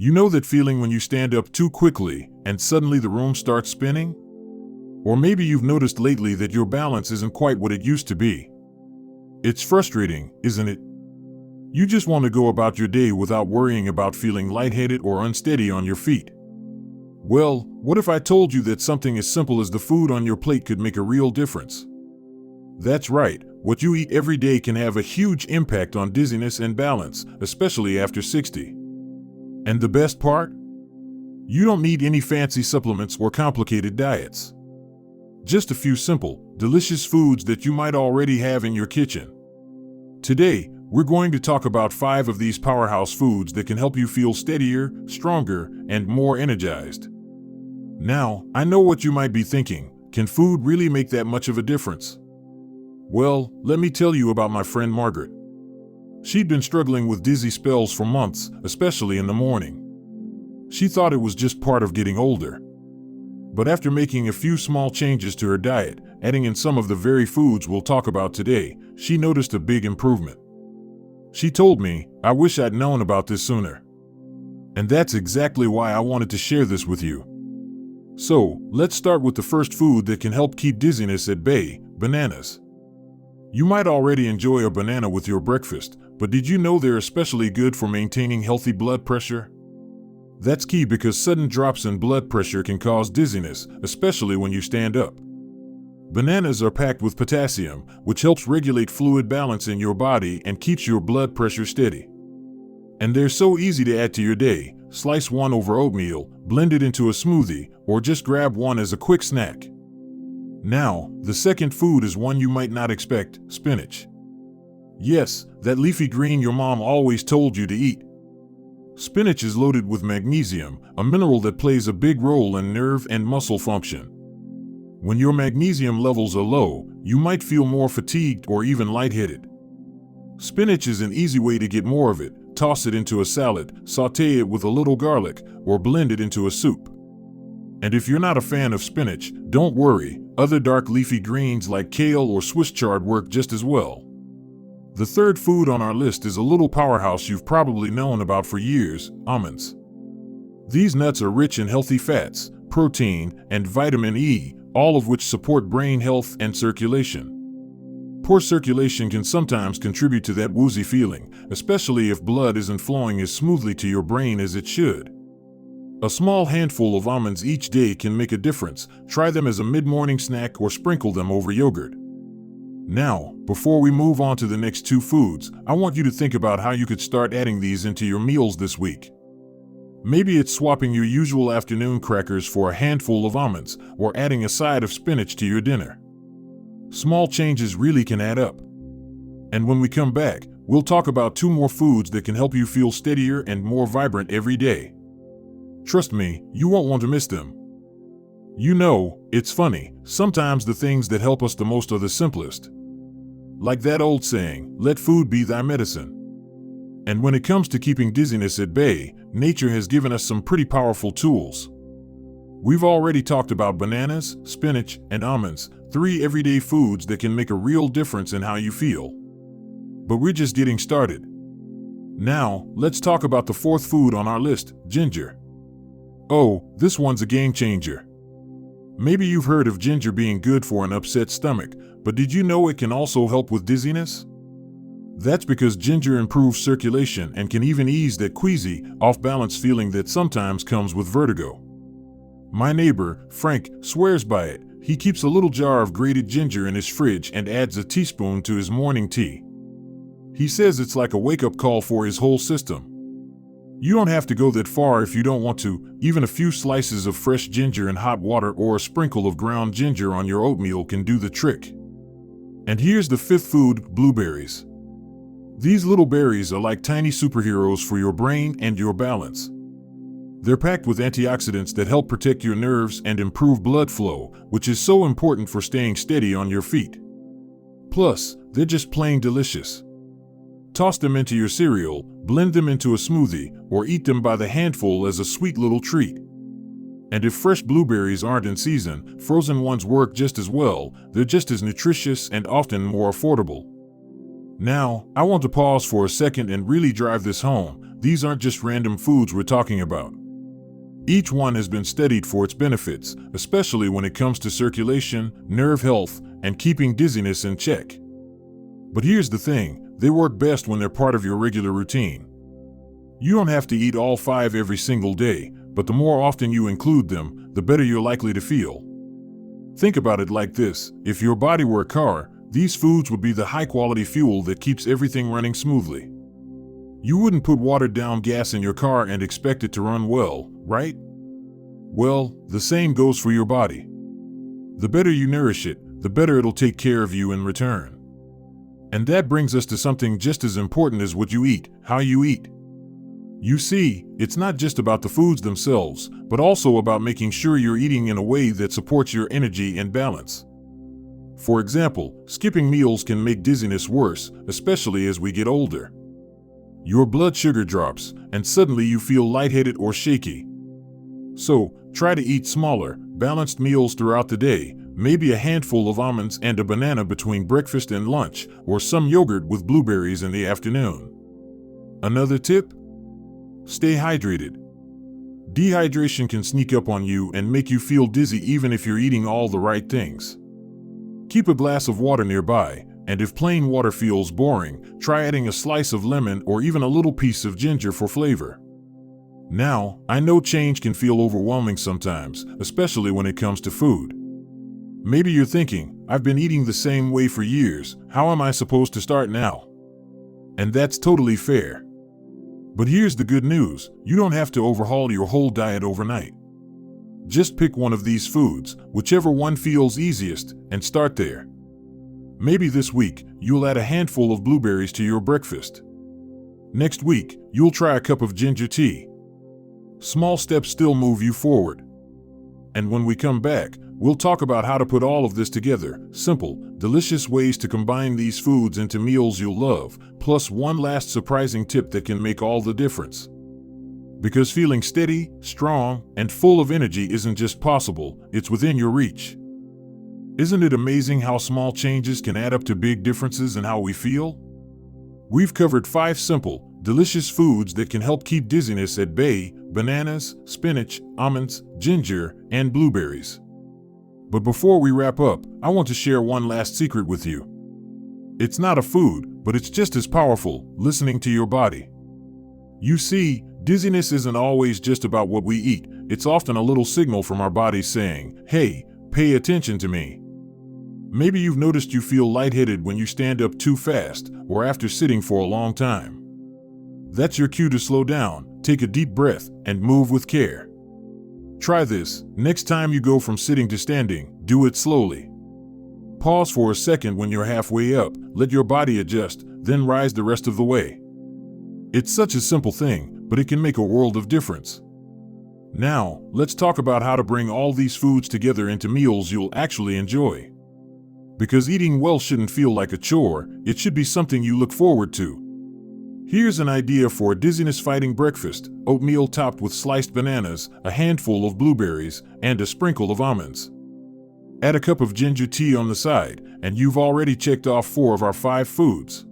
You know that feeling when you stand up too quickly and suddenly the room starts spinning? Or maybe you've noticed lately that your balance isn't quite what it used to be. It's frustrating, isn't it? You just want to go about your day without worrying about feeling lightheaded or unsteady on your feet. Well, what if I told you that something as simple as the food on your plate could make a real difference? That's right, what you eat every day can have a huge impact on dizziness and balance, especially after 60. And the best part? You don't need any fancy supplements or complicated diets. Just a few simple, delicious foods that you might already have in your kitchen. Today, we're going to talk about 5 of these powerhouse foods that can help you feel steadier, stronger, and more energized. Now, I know what you might be thinking. Can food really make that much of a difference? Well, let me tell you about my friend Margaret. She'd been struggling with dizzy spells for months, especially in the morning. She thought it was just part of getting older. But after making a few small changes to her diet, adding in some of the very foods we'll talk about today, she noticed a big improvement. She told me, "I wish I'd known about this sooner." And that's exactly why I wanted to share this with you. So, let's start with the first food that can help keep dizziness at bay: bananas. You might already enjoy a banana with your breakfast, but did you know they're especially good for maintaining healthy blood pressure? That's key because sudden drops in blood pressure can cause dizziness, especially when you stand up. Bananas are packed with potassium, which helps regulate fluid balance in your body and keeps your blood pressure steady. And they're so easy to add to your day. Slice one over oatmeal, blend it into a smoothie, or just grab one as a quick snack. Now, the second food is one you might not expect: spinach. Yes, that leafy green your mom always told you to eat. Spinach is loaded with magnesium, a mineral that plays a big role in nerve and muscle function. When your magnesium levels are low, you might feel more fatigued or even lightheaded. Spinach is an easy way to get more of it. Toss it into a salad, sauté it with a little garlic, or blend it into a soup. And if you're not a fan of spinach, don't worry, other dark leafy greens like kale or Swiss chard work just as well. The third food on our list is a little powerhouse you've probably known about for years: almonds. These nuts are rich in healthy fats, protein, and vitamin E, all of which support brain health and circulation. Poor circulation can sometimes contribute to that woozy feeling, especially if blood isn't flowing as smoothly to your brain as it should. A small handful of almonds each day can make a difference. Try them as a mid-morning snack or sprinkle them over yogurt. Now, before we move on to the next 2 foods, I want you to think about how you could start adding these into your meals this week. Maybe it's swapping your usual afternoon crackers for a handful of almonds, or adding a side of spinach to your dinner. Small changes really can add up. And when we come back, we'll talk about 2 more foods that can help you feel steadier and more vibrant every day. Trust me, you won't want to miss them. You know, it's funny, sometimes the things that help us the most are the simplest. Like that old saying, "Let food be thy medicine." And when it comes to keeping dizziness at bay, nature has given us some pretty powerful tools. We've already talked about bananas, spinach, and almonds, 3 everyday foods that can make a real difference in how you feel. But we're just getting started. Now, let's talk about the 4th food on our list: ginger. Oh, this one's a game changer. Maybe you've heard of ginger being good for an upset stomach, but did you know it can also help with dizziness? That's because ginger improves circulation and can even ease that queasy, off-balance feeling that sometimes comes with vertigo. My neighbor, Frank, swears by it. He keeps a little jar of grated ginger in his fridge and adds a teaspoon to his morning tea. He says it's like a wake-up call for his whole system. You don't have to go that far if you don't want to. Even a few slices of fresh ginger in hot water or a sprinkle of ground ginger on your oatmeal can do the trick. And here's the 5th food: blueberries. These little berries are like tiny superheroes for your brain and your balance. They're packed with antioxidants that help protect your nerves and improve blood flow, which is so important for staying steady on your feet. Plus, they're just plain delicious. Toss them into your cereal, blend them into a smoothie, or eat them by the handful as a sweet little treat. And if fresh blueberries aren't in season, frozen ones work just as well. They're just as nutritious and often more affordable. Now, I want to pause for a second and really drive this home. these aren't just random foods we're talking about. Each one has been studied for its benefits, especially when it comes to circulation, nerve health, and keeping dizziness in check. But here's the thing, they work best when they're part of your regular routine. You don't have to eat all 5 every single day, but the more often you include them, the better you're likely to feel. Think about it like this, if your body were a car, these foods would be the high-quality fuel that keeps everything running smoothly. You wouldn't put watered-down gas in your car and expect it to run well, right? Well, the same goes for your body. The better you nourish it, the better it'll take care of you in return. And that brings us to something just as important as what you eat, how you eat. You see, it's not just about the foods themselves, but also about making sure you're eating in a way that supports your energy and balance. For example, skipping meals can make dizziness worse, especially as we get older. Your blood sugar drops, and suddenly you feel lightheaded or shaky. So, try to eat smaller, balanced meals throughout the day, maybe a handful of almonds and a banana between breakfast and lunch, or some yogurt with blueberries in the afternoon. Another tip? Stay hydrated. Dehydration can sneak up on you and make you feel dizzy even if you're eating all the right things. Keep a glass of water nearby, and if plain water feels boring, try adding a slice of lemon or even a little piece of ginger for flavor. Now, I know change can feel overwhelming sometimes, especially when it comes to food. Maybe you're thinking, I've been eating the same way for years, how am I supposed to start now? And that's totally fair. But here's the good news, you don't have to overhaul your whole diet overnight. Just pick one of these foods, whichever one feels easiest, and start there. Maybe this week, you'll add a handful of blueberries to your breakfast. Next week, you'll try a cup of ginger tea. Small steps still move you forward. And when we come back, we'll talk about how to put all of this together, simple, delicious ways to combine these foods into meals you'll love, plus one last surprising tip that can make all the difference. Because feeling steady, strong, and full of energy isn't just possible, it's within your reach. Isn't it amazing how small changes can add up to big differences in how we feel? We've covered 5 simple, delicious foods that can help keep dizziness at bay: bananas, spinach, almonds, ginger, and blueberries. But before we wrap up, I want to share one last secret with you. It's not a food, but it's just as powerful: listening to your body. You see, dizziness isn't always just about what we eat. It's often a little signal from our bodies saying, hey, pay attention to me. Maybe you've noticed you feel lightheaded when you stand up too fast or after sitting for a long time. That's your cue to slow down, take a deep breath, and move with care. Try this. Next time you go from sitting to standing, do it slowly. Pause for a second when you're halfway up, let your body adjust, then rise the rest of the way. It's such a simple thing, but it can make a world of difference. Now, let's talk about how to bring all these foods together into meals you'll actually enjoy. Because eating well shouldn't feel like a chore, it should be something you look forward to. Here's an idea for a dizziness-fighting breakfast: oatmeal topped with sliced bananas, a handful of blueberries, and a sprinkle of almonds. Add a cup of ginger tea on the side, and you've already checked off 4 of our 5 foods.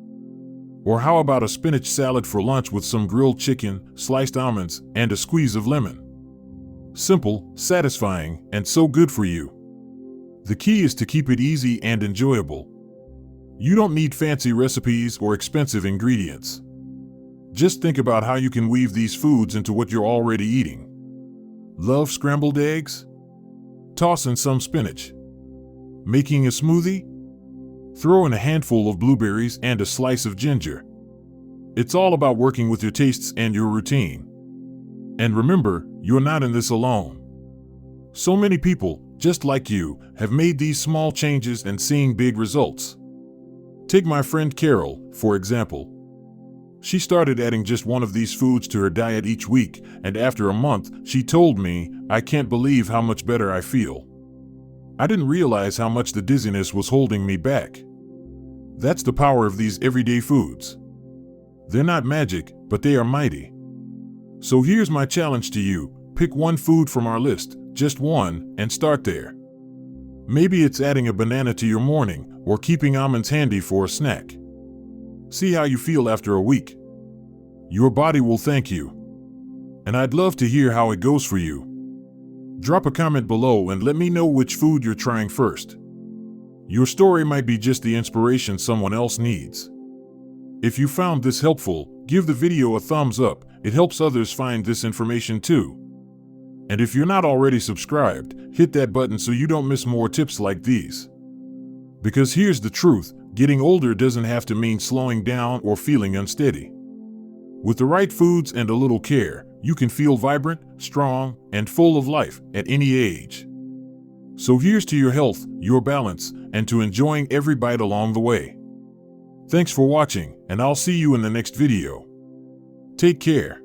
Or how about a spinach salad for lunch with some grilled chicken, sliced almonds, and a squeeze of lemon? Simple, satisfying, and so good for you. The key is to keep it easy and enjoyable. You don't need fancy recipes or expensive ingredients. Just think about how you can weave these foods into what you're already eating. Love scrambled eggs? Toss in some spinach. Making a smoothie? Throw in a handful of blueberries and a slice of ginger. It's all about working with your tastes and your routine. And remember, you're not in this alone. So many people, just like you, have made these small changes and seeing big results. Take my friend Carol, for example. She started adding just one of these foods to her diet each week, and after a month, she told me, "I can't believe how much better I feel. I didn't realize how much the dizziness was holding me back." That's the power of these everyday foods. They're not magic, but they are mighty. So here's my challenge to you: pick one food from our list, just one, and start there. Maybe it's adding a banana to your morning, or keeping almonds handy for a snack. See how you feel after a week. Your body will thank you. And I'd love to hear how it goes for you. Drop a comment below and let me know which food you're trying first. Your story might be just the inspiration someone else needs. If you found this helpful, give the video a thumbs up. It helps others find this information too. And if you're not already subscribed, hit that button so you don't miss more tips like these. Because here's the truth, getting older doesn't have to mean slowing down or feeling unsteady. With the right foods and a little care, you can feel vibrant, strong, and full of life at any age. So here's to your health, your balance, and to enjoying every bite along the way. Thanks for watching, and I'll see you in the next video. Take care.